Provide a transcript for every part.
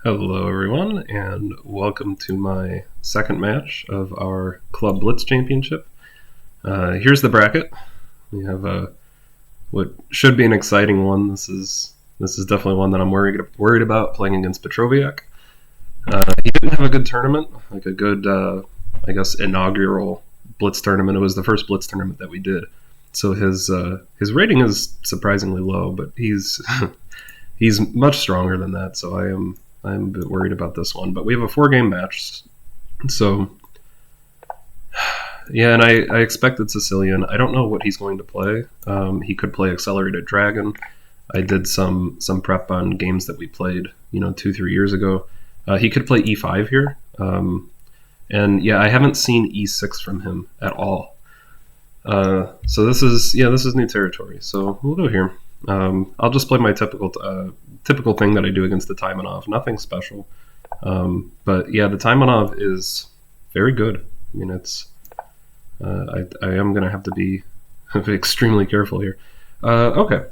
Hello everyone, and welcome to my second match of our Club Blitz Championship. Here's the bracket. We have what should be an exciting one. This is definitely one that I'm worried about playing against Petroviak. He didn't have a good tournament, like a good, I guess, inaugural Blitz tournament. It was the first Blitz tournament that we did, so his rating is surprisingly low, but he's he's much stronger than that. So I'm a bit worried about this one, but we have a 4-game match, so yeah, and I expected Sicilian. I don't know what he's going to play. He could play Accelerated Dragon. I did some prep on games that we played, 2-3 years ago. He could play E5 here, and yeah, I haven't seen E6 from him at all. So this is new territory. So we'll go here. I'll just play my typical thing that I do against the Taimanov. Nothing special, but yeah, the Taimanov is very good. I mean, it's I am gonna have to be extremely careful here. Okay,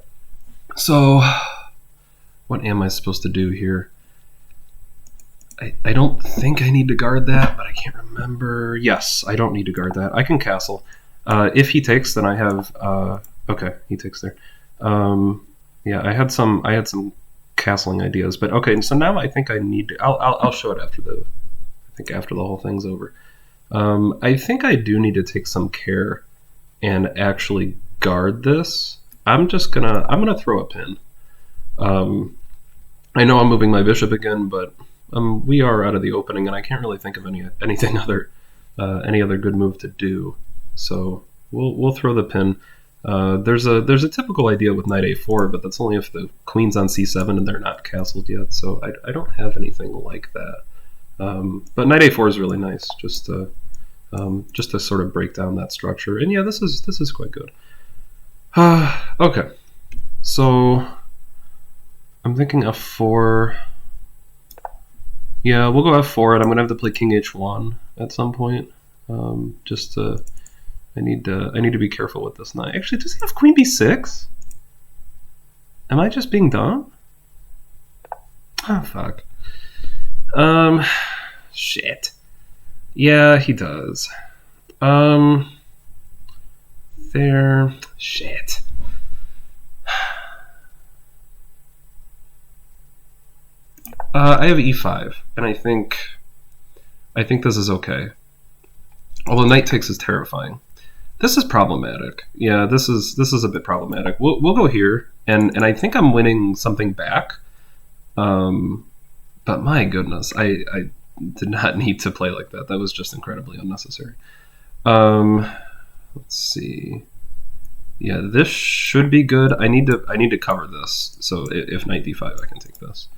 so what am I supposed to do here? I don't think I need to guard that, but I can't remember. Yes, I don't need to guard that. I can castle. If he takes, then I have. Okay, he takes there. Yeah, I had some castling ideas, but okay. So now I think I need to. I'll show it after the. I think after the whole thing's over. I think I do need to take some care and actually guard this. I'm gonna throw a pin. I know I'm moving my bishop again, but we are out of the opening, and I can't really think of anything other any other good move to do. So we'll throw the pin. There's a typical idea with knight a4, but that's only if the queen's on c7 and they're not castled yet. So I don't have anything like that. But knight a4 is really nice, just to sort of break down that structure. And yeah, this is quite good. Okay, so I'm thinking f4. Yeah, we'll go f4, and I'm gonna have to play king h1 at some point. Just to. I need to be careful with this knight. Actually, does he have queen b6? Am I just being dumb? Oh, fuck. Shit. Yeah, he does. There. Shit. I have e5, and I think this is okay. Although knight takes is terrifying. This is problematic. Yeah, this is a bit problematic. We'll go here, and I think I'm winning something back. But my goodness, I did not need to play like that. That was just incredibly unnecessary. Let's see. Yeah, this should be good. I need to cover this. So if knight d5, I can take this.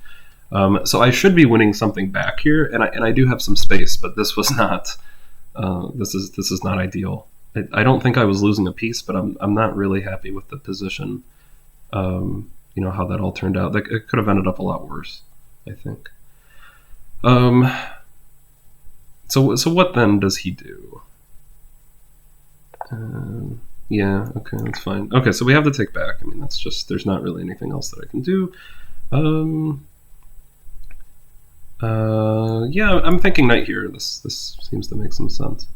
So I should be winning something back here, and I do have some space, but this was not. This is not ideal. I don't think I was losing a piece, but I'm not really happy with the position. How that all turned out. It could have ended up a lot worse, I think. So what then does he do? Yeah, okay, that's fine. Okay, so we have to take back. I mean, that's just, there's not really anything else that I can do. Yeah, I'm thinking knight here. This seems to make some sense.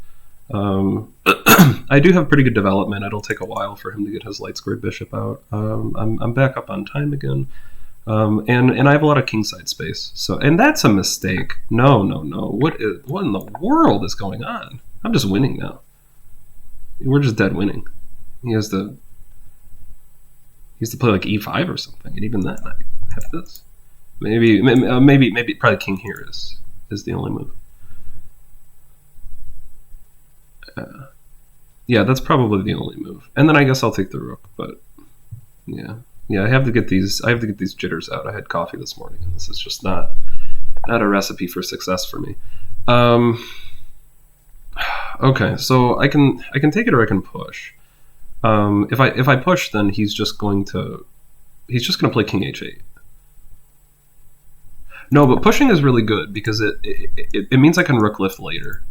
I do have pretty good development. It'll take a while for him to get his light squared bishop out. I'm back up on time again, and I have a lot of kingside space. So, and that's a mistake. No. What in the world is going on? I'm just winning now. We're just dead winning. He has to play like e5 or something, and even then I have this. Maybe probably king here is the only move. Yeah, that's probably the only move. And then I guess I'll take the rook, but yeah, I have to get these jitters out. I had coffee this morning, and this is just not a recipe for success for me. Okay, so I can take it or I can push. If I push, then he's just going to play king h8. No, but pushing is really good because it means I can rook lift later,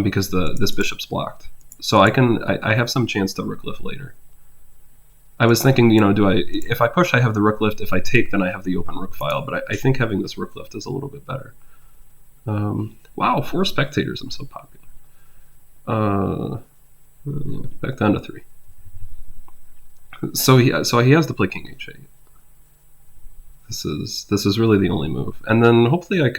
because this bishop's blocked. So I have some chance to rook lift later. I was thinking, you know, if I push, I have the rook lift. If I take, then I have the open rook file. But I think having this rook lift is a little bit better. Wow, 4 spectators. I'm so popular. Back down to 3. So he has to play king h8. This is really the only move. And then hopefully I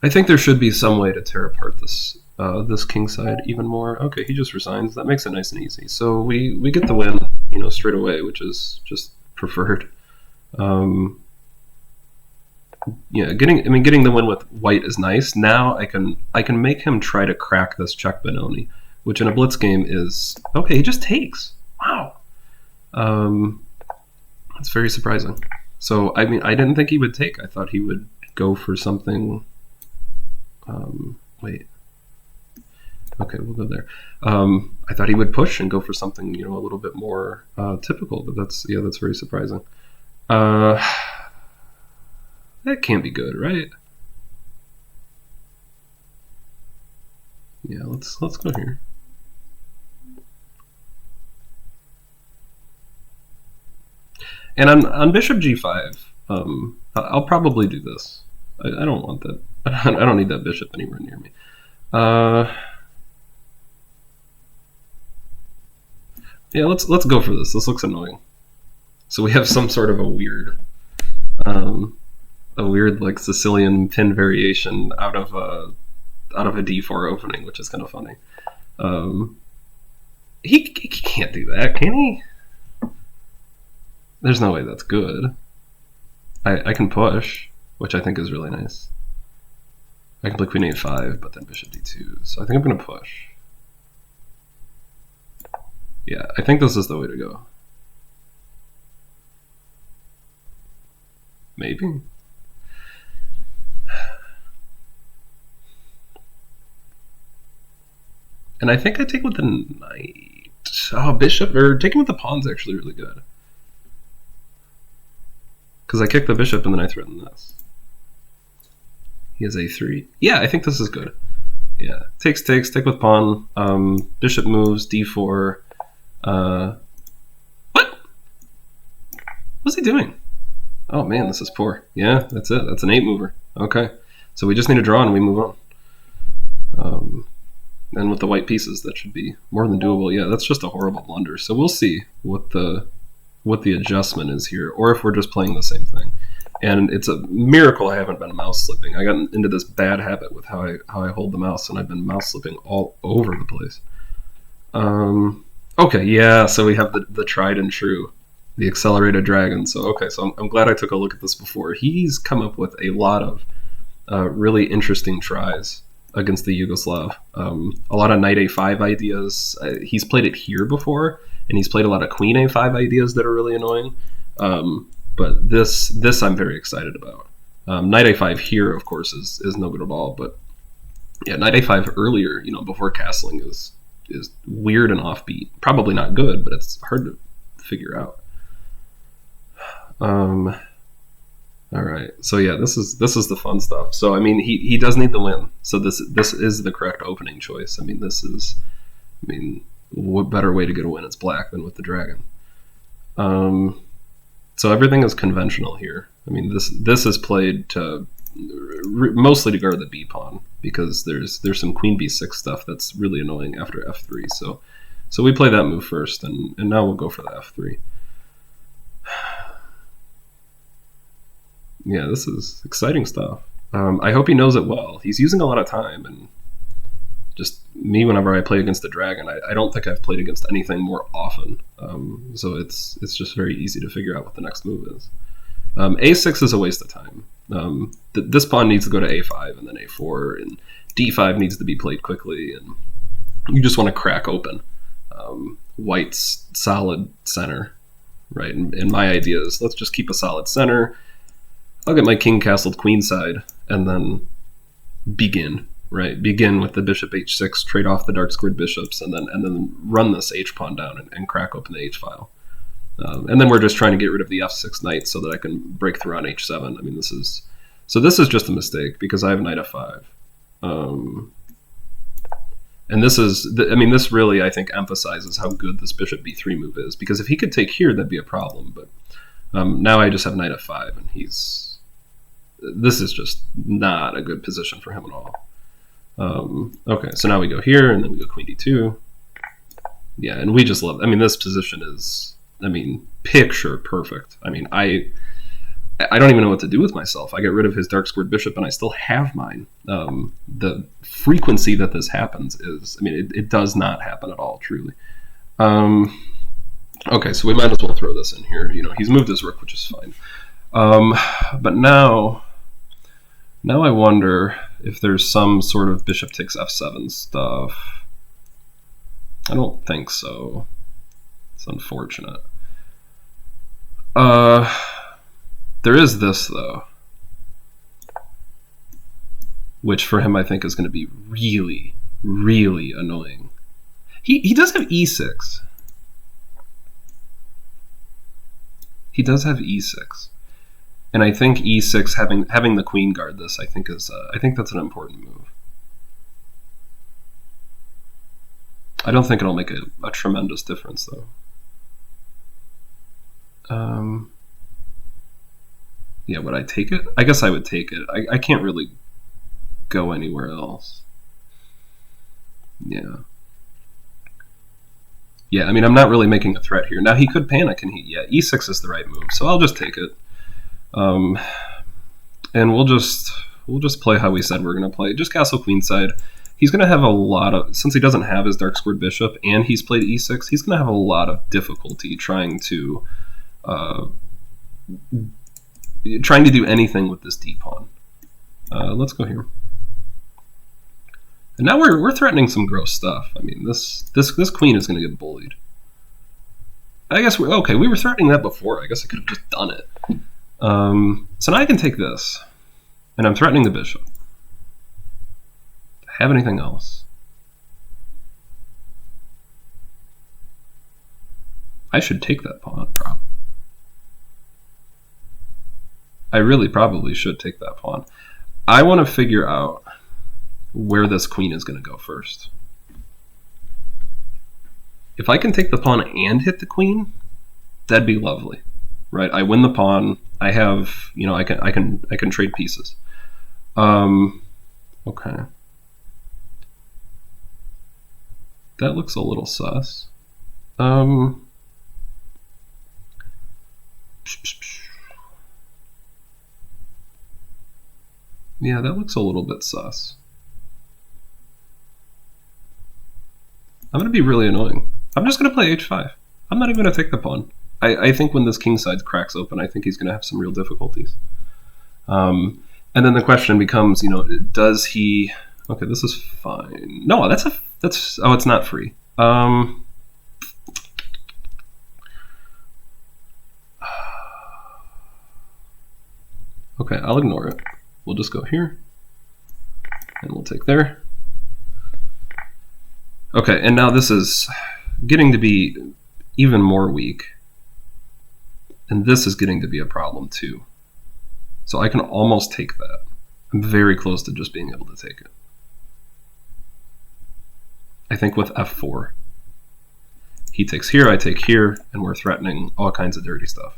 think there should be some way to tear apart this this king side even more. Okay, he just resigns. That makes it nice and easy. So we get the win, you know, straight away, which is just preferred. Yeah, getting the win with white is nice. Now I can make him try to crack this check Benoni, which in a blitz game is okay. He just takes. Wow, that's very surprising. So I mean, I didn't think he would take. I thought he would go for something. Wait. Okay, we'll go there. I thought he would push and go for something, you know, a little bit more typical, but that's very surprising. That can't be good, right? Yeah, let's go here. And on bishop g5, I'll probably do this. I don't want that. I don't need that bishop anywhere near me. Yeah, let's go for this. This looks annoying. So we have some sort of a weird like Sicilian pin variation out of a d4 opening, which is kind of funny. He can't do that, can he? There's no way that's good. I can push, which I think is really nice. I can play queen a5, but then bishop d2. So I think I'm going to push. Yeah, I think this is the way to go. Maybe. And I think I take with the knight. Oh, bishop, or taking with the pawn is actually really good. Because I kick the bishop and then I threaten this. He has a3. Yeah, I think this is good. Yeah, take with pawn. Bishop moves, d4. What? What's he doing? Oh man, this is poor. Yeah, that's it. That's an 8 mover. Okay, so we just need a draw and we move on. And with the white pieces, that should be more than doable. Yeah, that's just a horrible blunder. So we'll see what the adjustment is here, or if we're just playing the same thing. And it's a miracle I haven't been mouse slipping. I got into this bad habit with how I hold the mouse, and I've been mouse slipping all over the place. Okay, yeah, so we have the tried and true, the accelerated dragon. So okay, so I'm glad I took a look at this before. He's come up with a lot of really interesting tries against the Yugoslav. A lot of knight a5 ideas. He's played it here before, and he's played a lot of queen a5 ideas that are really annoying. But this I'm very excited about. Knight a5 here, of course, is no good at all. But yeah, knight a5 earlier, you know, before castling is weird and offbeat. Probably not good, but it's hard to figure out. All right, so yeah, this is the fun stuff. So I mean, he does need the win. So this is the correct opening choice. I mean, what better way to get a win? It's black than with the dragon. So everything is conventional here. I mean, this is played to mostly to guard the b pawn, because there's some queen b6 stuff that's really annoying after f3. So we play that move first, and now we'll go for the f3. Yeah, this is exciting stuff. I hope he knows it well. He's using a lot of time, and just me, whenever I play against the dragon, I don't think I've played against anything more often. So it's just very easy to figure out what the next move is. A6 is a waste of time. This pawn needs to go to a5 and then a4, and d5 needs to be played quickly, and you just want to crack open white's solid center, right? And my idea is, let's just keep a solid center. I'll get my king castled queenside, and then begin with the bishop h6, trade off the dark squared bishops, and then run this h pawn down and crack open the h file. And then we're just trying to get rid of the f6 knight so that I can break through on h7. I mean, this is just a mistake because I have knight f5. And this is, I mean, this really, I think, emphasizes how good this bishop b3 move is, because if he could take here, that'd be a problem. But now I just have knight f5, and this is just not a good position for him at all. Okay, so now we go here, and then we go queen d2. Yeah, and we just love, I mean, this position is, I mean, picture perfect. I mean, I don't even know what to do with myself. I get rid of his dark squared bishop, and I still have mine. The frequency that this happens is, I mean, it does not happen at all, truly. Okay, so we might as well throw this in here. You know, he's moved his rook, which is fine. But now I wonder if there's some sort of bishop takes f7 stuff. I don't think so. It's unfortunate. There is this, though, which for him I think is going to be really, really annoying. He does have e6. He does have e6, and I think e6 having the queen guard this, I think that's an important move. I don't think it'll make a tremendous difference, though. Yeah, would I take it? I guess I would take it. I can't really go anywhere else. Yeah. Yeah, I mean, I'm not really making a threat here. Now, he could panic, and yeah, e6 is the right move, so I'll just take it. And we'll just play how we said we're going to play. Just castle queenside. He's going to have a lot of, since he doesn't have his dark squared bishop, and he's played e6, he's going to have a lot of difficulty trying to do anything with this d-pawn. Let's go here. And now we're threatening some gross stuff. I mean, this queen is going to get bullied. I guess we were threatening that before. I guess I could have just done it. So now I can take this, and I'm threatening the bishop. Do I have anything else? I should take that pawn, probably. I really probably should take that pawn. I want to figure out where this queen is going to go first. If I can take the pawn and hit the queen, that'd be lovely, right? I win the pawn. I have, you know, I can trade pieces. Okay. That looks a little sus. Yeah, that looks a little bit sus. I'm going to be really annoying. I'm just going to play h5. I'm not even going to take the pawn. I think when this king side cracks open, I think he's going to have some real difficulties. And then the question becomes, you know, does he... Okay, this is fine. No, oh, it's not free. Okay, I'll ignore it. We'll just go here, and we'll take there. Okay, and now this is getting to be even more weak. And this is getting to be a problem too. So I can almost take that. I'm very close to just being able to take it. I think with f4. He takes here, I take here, and we're threatening all kinds of dirty stuff.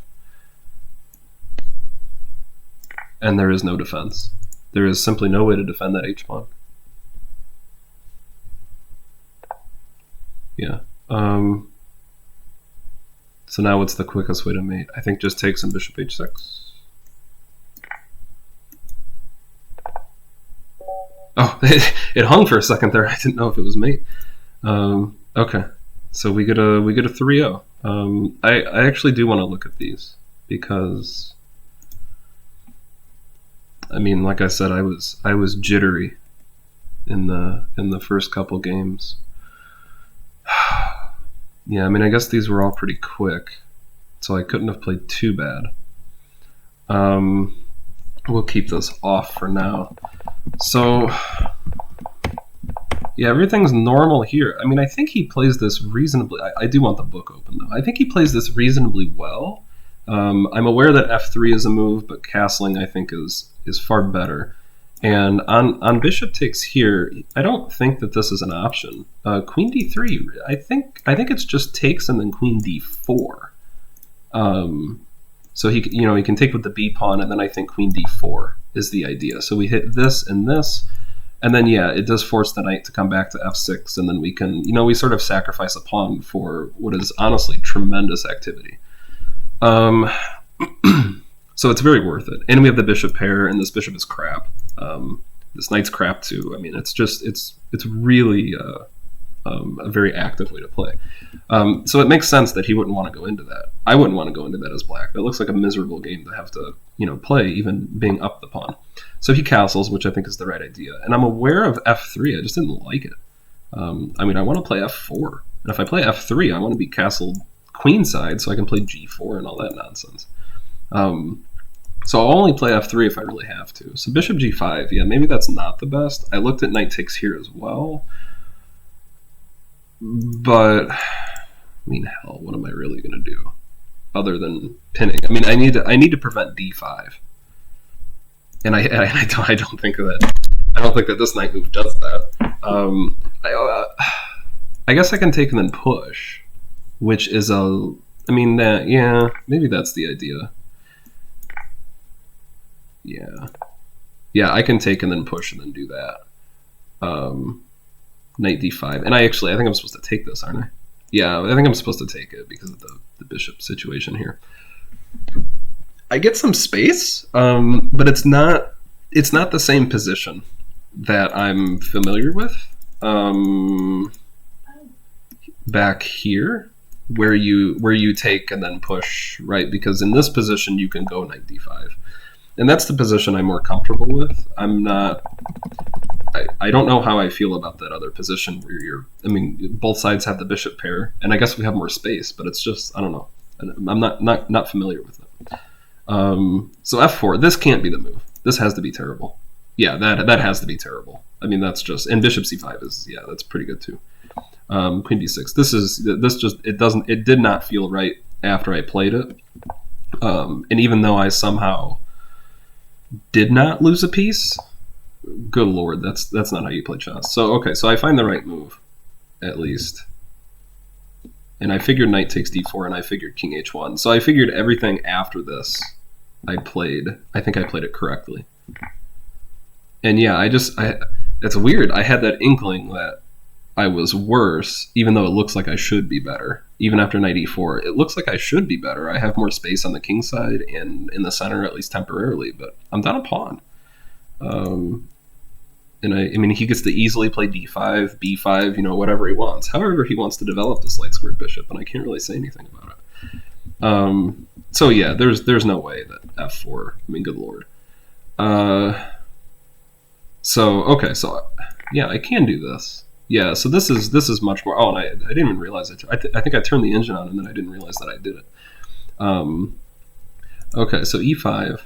And there is no defense. There is simply no way to defend that h-pawn. Yeah. So now what's the quickest way to mate? I think just take some bishop h6. Oh, it hung for a second there. I didn't know if it was mate. Okay, so we get a 3-0. I actually do want to look at these because, I mean, like I said, I was jittery in the first couple games. Yeah, I mean, I guess these were all pretty quick, so I couldn't have played too bad. We'll keep this off for now. So, yeah, everything's normal here. I mean, I think he plays this reasonably... I do want the book open, though. I think he plays this reasonably well. I'm aware that f3 is a move, but castling, I think, is far better. And on bishop takes here, I don't think that this is an option. Queen d3, I think it's just takes and then queen d4. So he can take with the b pawn, and then I think queen d4 is the idea. So we hit this and this, and then yeah, it does force the knight to come back to f6, and then we can, we sort of sacrifice a pawn for what is honestly tremendous activity. So it's very worth it. And we have the bishop pair, and this bishop is crap. This knight's crap too. I mean, it's really a very active way to play. So it makes sense that he wouldn't want to go into that. I wouldn't want to go into that as black. That looks like a miserable game to have to, play, even being up the pawn. So he castles, which I think is the right idea. And I'm aware of f3. I just didn't like it. I mean, I want to play f4. And if I play f3, I want to be castled queenside so I can play g4 and all that nonsense. So I'll only play f3 if I really have to. So bishop g5, yeah, maybe that's not the best. I looked at knight takes here as well. But, I mean, hell, what am I really going to do other than pinning? I mean, I need to prevent d5. And I don't think that this knight move does that. I guess I can take and then push, which is yeah, maybe that's the idea. Yeah, I can take and then push and then do that. Knight d5, and I think I'm supposed to take this, aren't I? Yeah, I think I'm supposed to take it because of the bishop situation here. I get some space, but it's not the same position that I'm familiar with. Back here, where you take and then push, right? Because in this position you can go knight d5. And that's the position I'm more comfortable with. I don't know how I feel about that other position where both sides have the bishop pair, and I guess we have more space, but it's just, I don't know. I'm not familiar with it. So f4, this can't be the move. This has to be terrible. Yeah, that has to be terrible. I mean, that's just, and bishop c5 is, yeah, that's pretty good too. Queen d6. It did not feel right after I played it. And even though I somehow did not lose a piece, good lord, that's not how you play chess. So okay, so I find the right move, at least. And I figured knight takes d4, and I figured king h1. So I figured everything after this I think I played it correctly. And yeah, it's weird. I had that inkling that I was worse, even though it looks like I should be better. Even after knight e4, it looks like I should be better. I have more space on the king side and in the center, at least temporarily, but I'm down a pawn. And I mean, he gets to easily play d5, b5, whatever he wants. However he wants to develop this light squared bishop, and I can't really say anything about it. So yeah, there's no way that f4, I mean, good lord. So, okay, so yeah, I can do this. Yeah, so this is much more. Oh, and I didn't even realize it. I think I turned the engine on and then I didn't realize that I did it. Okay, so e5.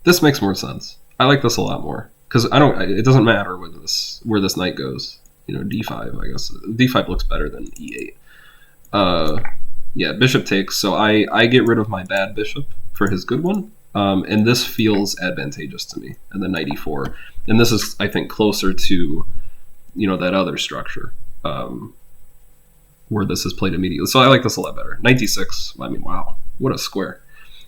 This makes more sense. I like this a lot more because it doesn't matter where this knight goes. D5. I guess d5 looks better than e8. Yeah, bishop takes. So I get rid of my bad bishop for his good one. And this feels advantageous to me. And then knight e4. And this is, I think, closer to that other structure where this is played immediately. So I like this a lot better. Knight d6, I mean, wow, what a square.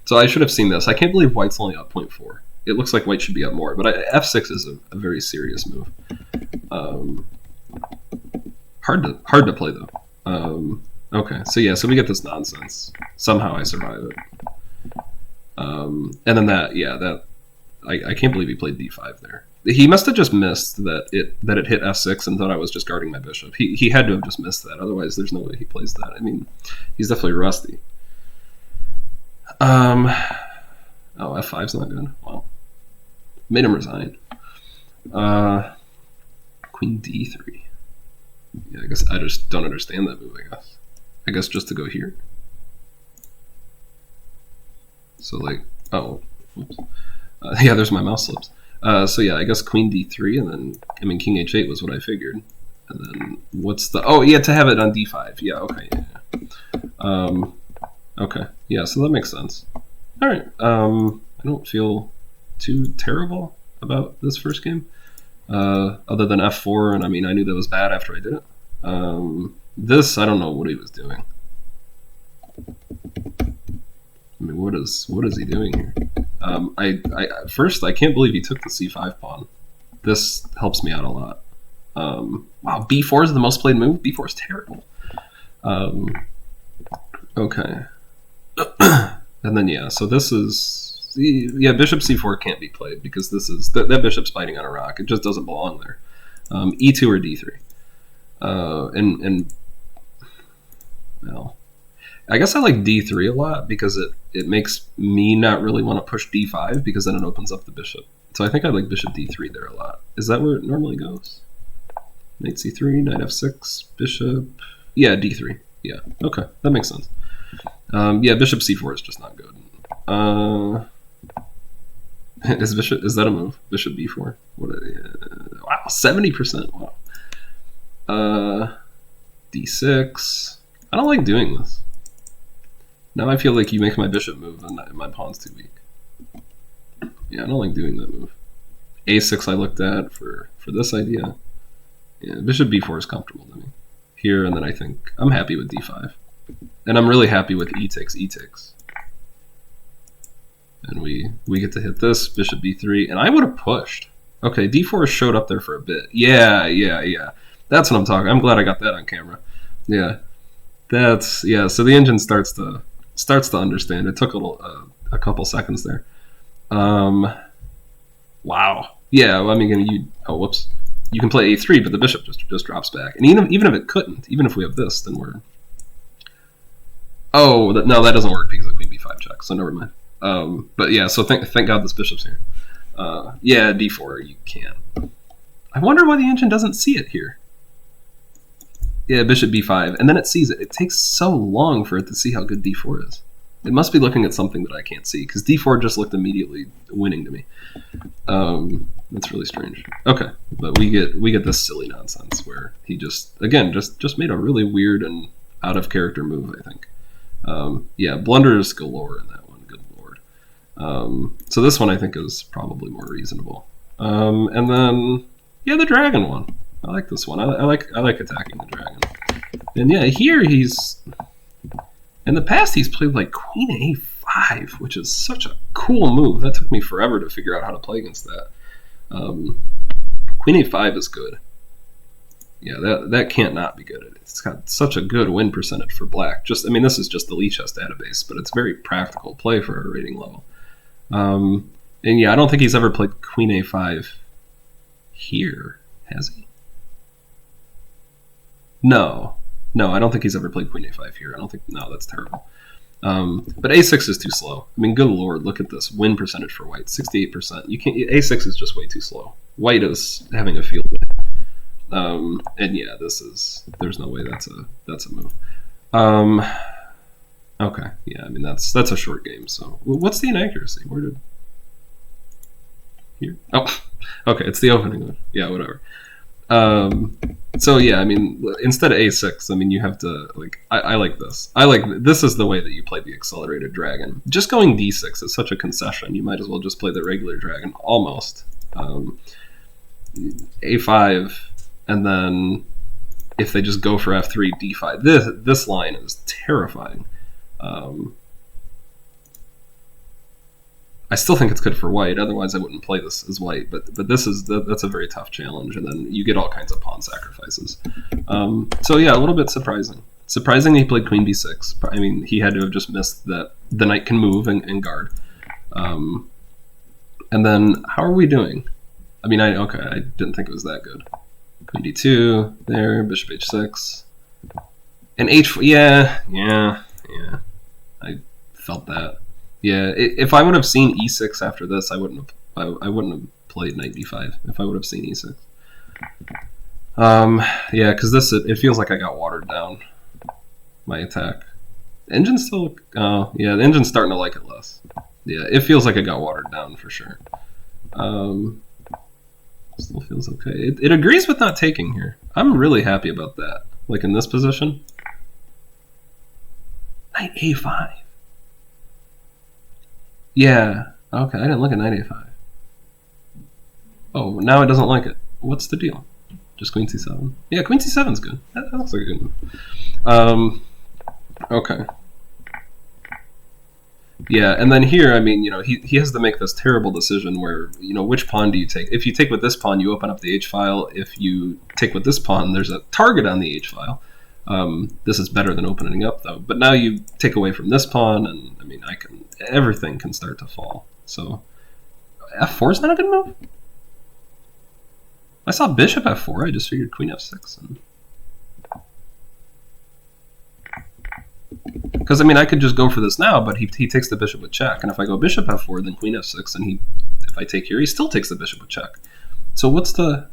So I should have seen this. I can't believe white's only up 0.4. It looks like white should be up more, but f6 is a very serious move. Hard to play, though. Okay, so yeah, so we get this nonsense. Somehow I survive it. And then I can't believe he played d5 there. He must have just missed that it hit f6 and thought I was just guarding my bishop. He had to have just missed that. Otherwise, there's no way he plays that. I mean, he's definitely rusty. Oh, f5's not good. Wow. Made him resign. Queen d3. Yeah, I guess I just don't understand that move, I guess just to go here. So like, oh, oops. Yeah, there's my mouse slips. So yeah, I guess queen d3, and then, I mean, king h8 was what I figured. And then what's the, oh yeah, to have it on d5. Yeah, okay, yeah. Okay, yeah, so that makes sense. All right, I don't feel too terrible. about this first game, other than f4, and I mean I knew that was bad after I did it. This, I don't know what he was doing. I mean, what is he doing here? First, I can't believe he took the c5 pawn. This helps me out a lot. Wow, b4 is the most played move. b4 is terrible. Okay. And then, yeah, so this is... Yeah, bishop c4 can't be played because this is... That bishop's biting on a rock. It just doesn't belong there. e2 or d3. Well, I guess I like d3 a lot because it makes me not really want to push d5 because then it opens up the bishop. So I think I like bishop d3 there a lot. Is that where it normally goes? Knight c3, knight f6, bishop... Yeah, d3. Yeah, okay, that makes sense. Yeah, bishop c4 is just not good. Is that a move? Bishop b4? Wow, 70%. Wow. D6. I don't like doing this. Now I feel like you make my bishop move and my pawn's too weak. Yeah, I don't like doing that move. A6 I looked at for this idea. Yeah, bishop b4 is comfortable to me. Here, and then I think I'm happy with d5. And I'm really happy with e takes. And we get to hit this, bishop b3, and I would have pushed. Okay, d4 showed up there for a bit. Yeah. That's what I'm talking. I'm glad I got that on camera. Yeah. So the engine starts to understand. It took a couple seconds there. Wow. Yeah, well, I mean, whoops. You can play a3, but the bishop just drops back. And even if it couldn't, even if we have this, then we're... Oh, no, that doesn't work because of queen b5 check, so never mind. But yeah, so thank God this bishop's here. Yeah, d4, you can't. I wonder why the engine doesn't see it here. Yeah, bishop b5, and then it sees it. It takes so long for it to see how good d4 is. It must be looking at something that I can't see, because d4 just looked immediately winning to me. That's really strange. Okay, but we get this silly nonsense where he just made a really weird and out of character move, I think. Yeah, blunders galore in that one. Good lord. So this one I think is probably more reasonable. And then yeah, the dragon one. I like this one. I like attacking the dragon. And yeah, here he's in the past he's played like queen a5, which is such a cool move. That took me forever to figure out how to play against that. Queen a5 is good. Yeah, that can't not be good. It's got such a good win percentage for black. I mean, this is just the Lichess database, but it's very practical play for a rating level. And yeah, I don't think he's ever played queen a5 here, has he? No, I don't think he's ever played queen a5 here. No, that's terrible. But a6 is too slow. I mean, good lord, look at this win percentage for white, 68%. You can't. A6 is just way too slow. White is having a field day. And yeah, there's no way that's a move. Okay, yeah, I mean that's a short game. So what's the inaccuracy? Where did here? Oh, okay, it's the opening one. Yeah, whatever. So yeah, I mean, instead of a6, I mean, you have to like. I like this. This is the way that you play the accelerated dragon. Just going d6 is such a concession. You might as well just play the regular dragon almost. A5. And then if they just go for f3, d5, this line is terrifying. I still think it's good for white. Otherwise, I wouldn't play this as white. But that's a very tough challenge, and then you get all kinds of pawn sacrifices. So yeah, a little bit surprising. Surprising he played queen b6. I mean, he had to have just missed that the knight can move and guard. And then how are we doing? I mean, I didn't think it was that good. Queen d2 there, bishop h6, and h4. Yeah. I felt that. Yeah, if I would have seen e6 after this, I wouldn't have played knight d5 if I would have seen e6. Yeah, because it feels like I got watered down. My attack. The engine's still. Yeah, the engine's starting to like it less. Yeah, it feels like it got watered down for sure. Still feels okay. It agrees with not taking here. I'm really happy about that. Like in this position. Knight a5. Yeah. Okay, I didn't look at knight a5. Oh, now it doesn't like it. What's the deal? Just queen c7. Yeah, queen c7's good. That looks like a good move. Okay. Yeah, and then here, I mean, he has to make this terrible decision where, which pawn do you take? If you take with this pawn, you open up the h-file. If you take with this pawn, there's a target on the h-file. This is better than opening up, though. But now you take away from this pawn, and, I mean, everything can start to fall. So, f4 is not a good move? I saw bishop f4, I just figured queen f6. Because, I mean, I could just go for this now, but he takes the bishop with check. And if I go bishop f4, then queen f6, and if I take here, he still takes the bishop with check. So what's the...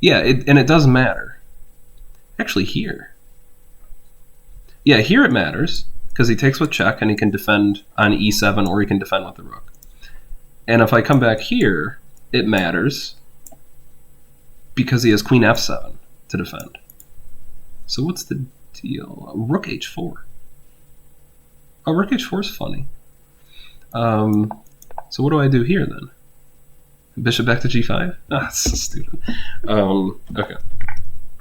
Yeah, and it does matter. Actually, here. Yeah, here it matters, because he takes with check, and he can defend on e7, or he can defend with the rook. And if I come back here, it matters, because he has queen f7 to defend. So what's the deal? Rook h4. Oh, rook h4 is funny. So what do I do here then? Bishop back to g5? Ah, that's so stupid. Okay.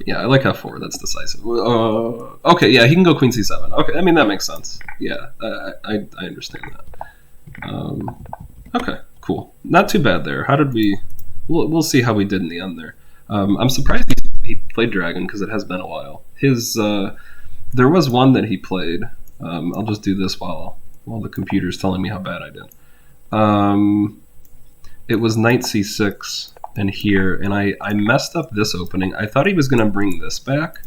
Yeah, I like f4. That's decisive. Okay, yeah, he can go queen c7. Okay, I mean, that makes sense. Yeah, I understand that. Okay, cool. Not too bad there. How did we... We'll see how we did in the end there. I'm surprised he played Dragon, because it has been a while. There was one that he played. I'll just do this while the computer's telling me how bad I did. It was knight c6 and here, and I messed up this opening. I thought he was going to bring this back.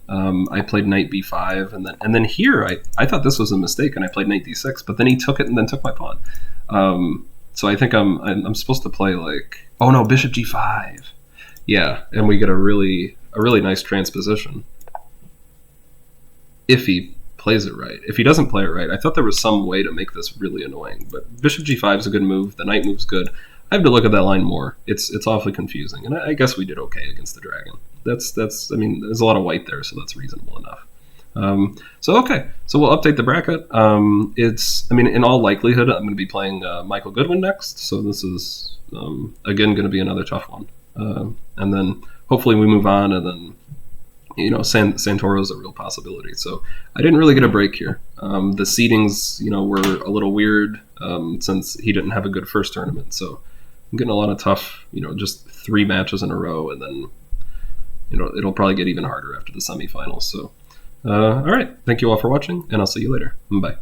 I played knight b5, and then here I thought this was a mistake, and I played knight d6, but then he took it and then took my pawn. So I think I'm supposed to play like, oh no, bishop g5. Yeah, and we get a really nice transposition if he plays it right. If he doesn't play it right, I thought there was some way to make this really annoying. But bishop g5 is a good move. The knight move's good. I have to look at that line more. It's awfully confusing, and I guess we did okay against the dragon. That's I mean, there's a lot of white there, so that's reasonable enough. So okay, so we'll update the bracket. I mean, in all likelihood, I'm going to be playing Michael Goodwin next. So this is again going to be another tough one. And then hopefully we move on, and then Santoro's a real possibility. So I didn't really get a break here. The seedings were a little weird since he didn't have a good first tournament. So I'm getting a lot of tough, just 3 matches in a row, and then it'll probably get even harder after the semifinals. So all right, thank you all for watching, and I'll see you later. Bye.